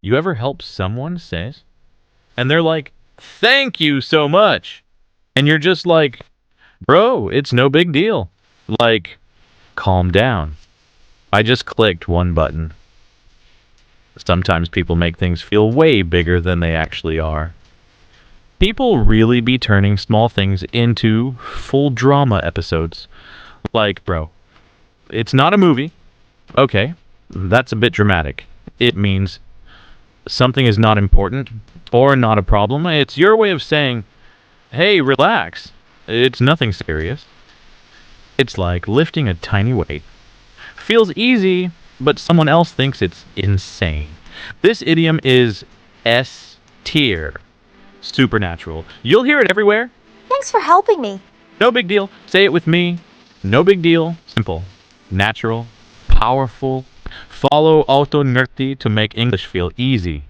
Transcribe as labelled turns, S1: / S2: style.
S1: You ever help someone, says, and they're like, "Thank you so much." And you're just like, "Bro, it's no big deal." Like, calm down. I just clicked one button. Sometimes people make things feel way bigger than they actually are. People really be turning small things into full drama episodes. Like, bro, it's not a movie. Okay, that's a bit dramatic. It means something is not important or not a problem. It's your way of saying, hey, relax. It's nothing serious. It's like lifting a tiny weight. Feels easy, but someone else thinks it's insane. This idiom is S tier. Supernatural. You'll hear it everywhere.
S2: Thanks for helping me.
S1: No big deal. Say it with me. No big deal. Simple. Natural. Powerful. Follow Auto Ngerti to make English feel easy.